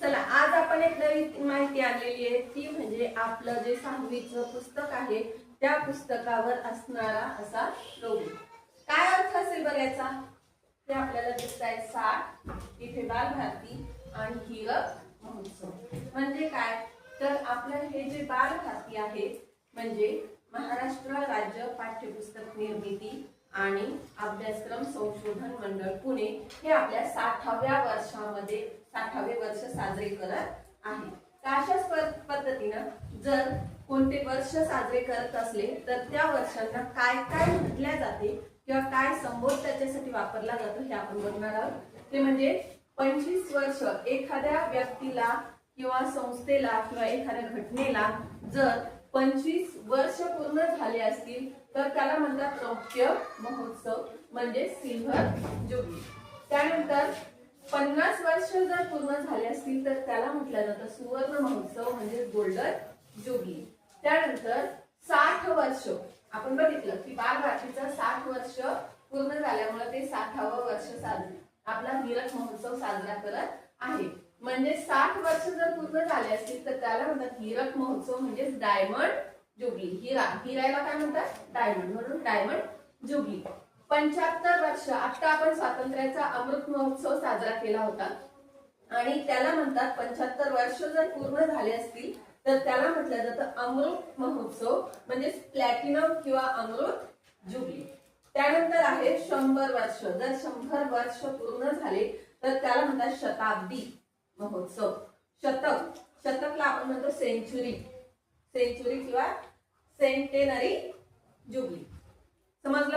चला आज आपण एक नवी माहिती आणलेली आहे ती म्हणजे आपलं जे 6वीचं पुस्तक आहे त्या पुस्तकावर असणारा असा लोगो। काय अर्थ असेल बरं याचा? ते आपल्याला दिसत आहे 60 इथे बालभारती आणि हीरक महोत्सव। म्हणजे काय तर आपलं हे जे बालभारती आहे म्हणजे महाराष्ट्र राज्य पाठ्यपुस्तक निर्मिती आणि अभ्यासक्रम संशोधन मंडळ पुणे हे आपल्या 60व्या वर्षामध्ये 60वे वर्ष साजरे करत आहे। अशाच पद्धतीनं जर कोणते वर्ष साजरे करत असले तर त्या वर्षांना काय काय म्हटले जाते किंवा काय संबोध त्याच्यासाठी वापरला जातो हे आपण बघणार आहोत। ते म्हणजे 25 वर्ष एखाद्या व्यक्तीला किंवा संस्थेला किंवा एखाद्या घटनेला जर 25 वर्ष पूर्ण झाले असतील तर त्याला म्हणतात रौप्य महोत्सव म्हणजे सिल्व्हर जुबली। त्यानंतर 50 वर्ष जर पूर्ण झाले असतील तर त्याला म्हटलं जातं सुवर्ण महोत्सव म्हणजे गोल्डन जुबली। त्यानंतर 60 वर्ष आपण बघितलं की बालभारतीचं 60 वर्ष पूर्ण झाल्यामुळे ते 60वे वर्ष साजरे आपला हीरक महोत्सव साजरा करत आहे। म्हणजे 60 वर्ष जर पूर्ण झाले असतील तर त्याला म्हणतात हीरक महोत्सव म्हणजे डायमंड जुबली। हिराला काय म्हणतात? डायमंड, म्हणून डायमंड जुबली। 75 वर्ष आता आपण स्वातंत्र्याचा अमृत महोत्सव साजरा केला होता आणि त्याला म्हणतात 75 वर्ष जर पूर्ण झाले असतील तर त्याला म्हटलं जातं अमृत महोत्सव म्हणजे प्लॅटिनम किंवा अमृत जुबली। त्यानंतर आहे 100 वर्ष जर 100 वर्ष पूर्ण झाले तर त्याला म्हणतात शताब्दी महोत्सव। शतकला आपण म्हणतो सेंचुरी किंवा सेंटेनरी जुबली। समजलं?